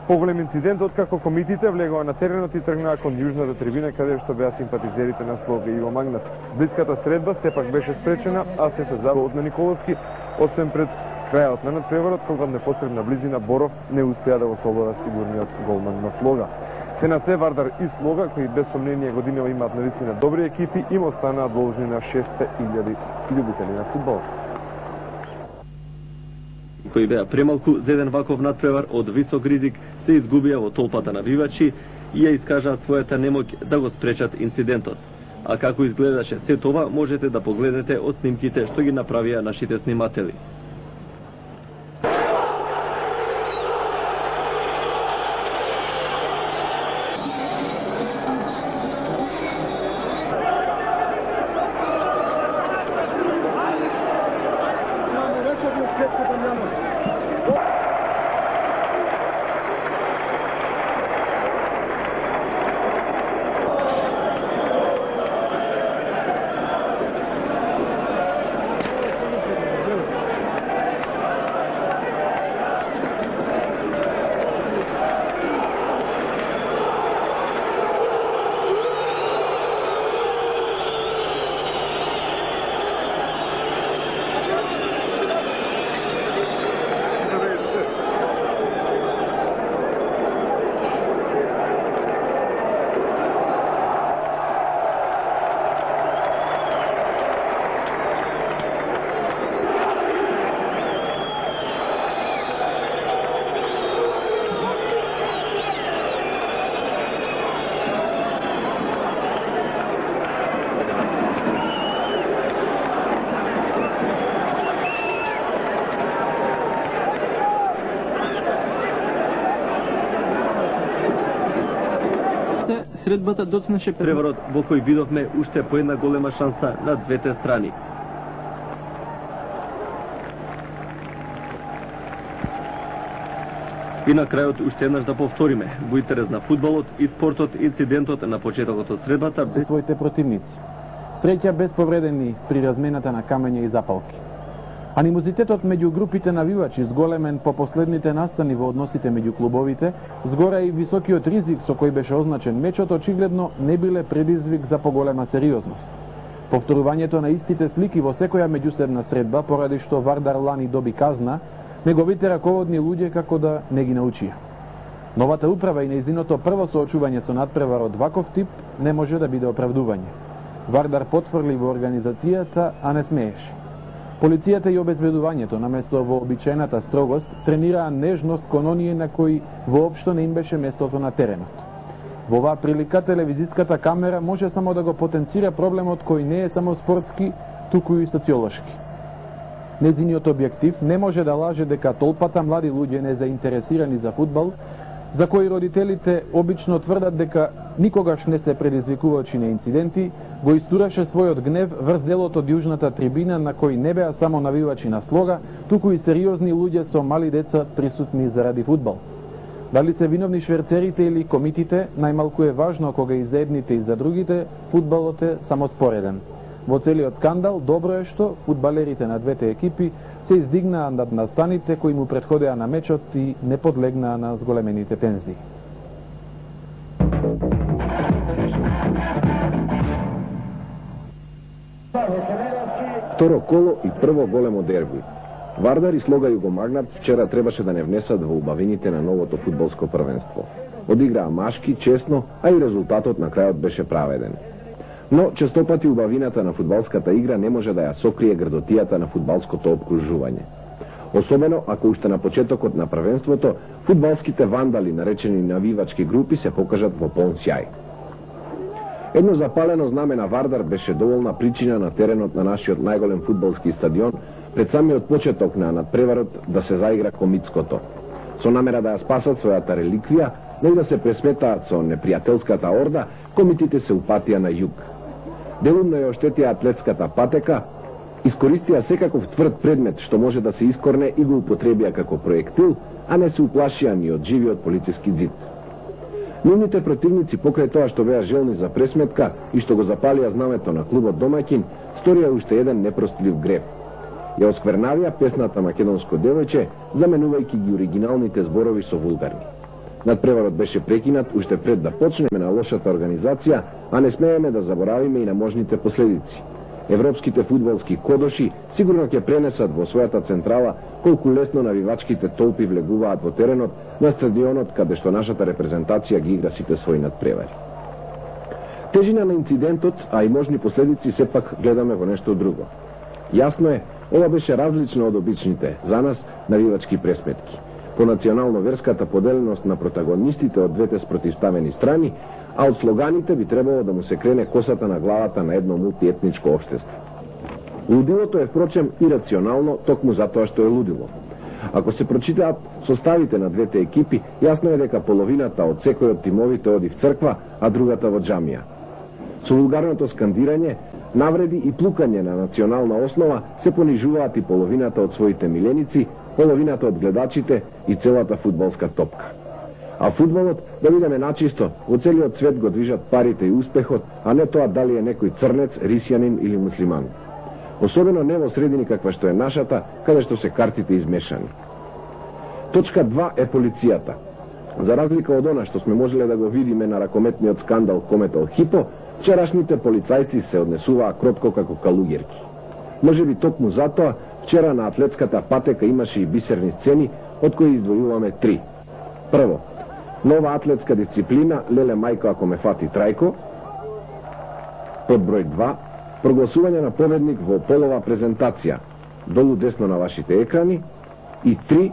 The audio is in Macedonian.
Поголем инцидент откако комитите влегоа на теренот и тргнаа кон јужната трибина каде што беа симпатизерите на Слога и Иво Магнат. Блиската средба сепак беше спречена, а се завод на Николовски, освен пред крајот на надпреварот, кога непосредна близина Боров не успеа да го слобода сигурниот голман на Слога. Се на се Вардар и Слога, кои без сомнение годинава имаат навистина добри екипи, им останаа должни на 600.000 љубители на фудбал. Кои беа премалку за еден ваков надпревар од висок ризик, се изгубија во толпата навивачи и ја искажаа својата немоќ да го спречат инцидентот. А како изгледаше се това, можете да погледнете од снимките што ги направија нашите сниматели. Средбата доцнеше преварот во кој видовме уште по една голема шанса на двете страни. И на крајот уште еднаш да повториме, во интерес на фудбалот и спортот, инцидентот на почетокот од средбата со своите противници. Среќа без повредени при размената на камења и запалки. Анимозитетот меѓу групите навивачи зголемен по последните настани во односите меѓу клубовите, згора и високиот ризик со кој беше означен мечот, очигледно не биле предизвик за поголема сериозност. Повторувањето на истите слики во секоја меѓусебна средба, поради што Вардар лани доби казна, неговите раководни луѓе како да не ги научија. Новата управа и нејзиното прво соочување со надпревар од ваков тип не може да биде оправдување. Вардар потврли во организацијата, а не смееше. Полицијата и обезбедувањето, наместо во обичајната строгост, тренираа нежност кон оние на кои воопшто не им беше местото на теренот. Во оваа прилика телевизиската камера може само да го потенцира проблемот кој не е само спортски, туку и социолошки. Незиниот објектив не може да лаже дека толпата млади луѓе незаинтересирани за фудбал, за кои родителите обично тврдат дека никогаш не се предизвикувачи на инциденти, го истураше својот гнев врз делот од јужната трибина на кој не беа само навивачи на Слога, туку и сериозни луѓе со мали деца присутни заради фудбал. Дали се виновни шверцерите или комитите, најмалку е важно кога и за едните и за другите, фудбалот е само спореден. Во целиот скандал, добро е што фудбалерите на двете екипи се издигнаа над настаните кои му претходеа на мечот и не подлегнаа на зголемените тензии. Второ коло и прво големо дерби. Вардар и Слога Југомагнат вчера требаше да не внесат во убавините на новото фудбалско првенство. Одиграа машки, честно, а и резултатот на крајот беше праведен. Но честопати убавината на фудбалската игра не може да ја сокрие грдотијата на фудбалското обкружување. Особено ако уште на почетокот на првенството фудбалските вандали, наречени навивачки групи, се покажат во полн сјај. Едно запалено знаме на Вардар беше доволна причина на теренот на нашиот најголем фудбалски стадион пред самиот почеток на надпреварот да се заигра комитското. Со намера да ја спасат својата реликвија, но и да се пресметаат со непријателската орда, комитите се упатија на југ. Делумно ја оштетија атлетската патека, искористија секаков тврд предмет што може да се искорне и го употребија како проектил, а не се уплашија ни од живиот полициски ѕид. Нивните противници, покрај тоа што беа желни за пресметка и што го запалија знамето на клубот домаќин, сторија уште еден непростлив греф. Ја осквернавија песната Македонско девојче, заменувајќи ги оригиналните зборови со вулгарни. Надпреварот беше прекинат уште пред да почнеме на лошата организација, а не смееме да заборавиме и на можните последици. Европските фудбалски кодоши сигурно ќе пренесат во својата централа колку лесно навивачките толпи влегуваат во теренот на стадионот каде што нашата репрезентација ги игра сите своји надпревари. Тежина на инцидентот, а и можни последици сепак гледаме во нешто друго. Јасно е, ова беше различно од обичните, за нас, навивачки пресметки. По национално-верската поделеност на протагонистите од двете спротивставени страни, а од слоганите би требало да му се крене косата на главата на едно мултиетничко општество. Лудилото е, впрочем, ирационално, токму затоа што е лудило. Ако се прочитаат составите на двете екипи, јасно е дека половината од секој од тимовите оди в црква, а другата во џамија. Со вулгарното скандирање, навреди и плукање на национална основа се понижуваат и половината од своите миленици, половината од гледачите и целата фудбалска топка. А фудбалот, да видиме начисто, во целиот свет го движат парите и успехот, а не тоа дали е некој црнец, рисјанин или муслиман. Особено не во средини каква што е нашата, каде што се картите измешани. Точка 2 е полицијата. За разлика од она што сме можеле да го видиме на ракометниот скандал Кометал Хипо, вчерашните полицајци се однесуваа кротко како калуѓерки. Можеби токму затоа, вчера на атлетската патека имаше и бисерни сцени, од кои издвојуваме 3. Прво, нова атлетска дисциплина Леле мајко ако ме фати Трајко. Под број 2, прогласување на победник во полова презентација, долу десно на вашите екрани. И 3,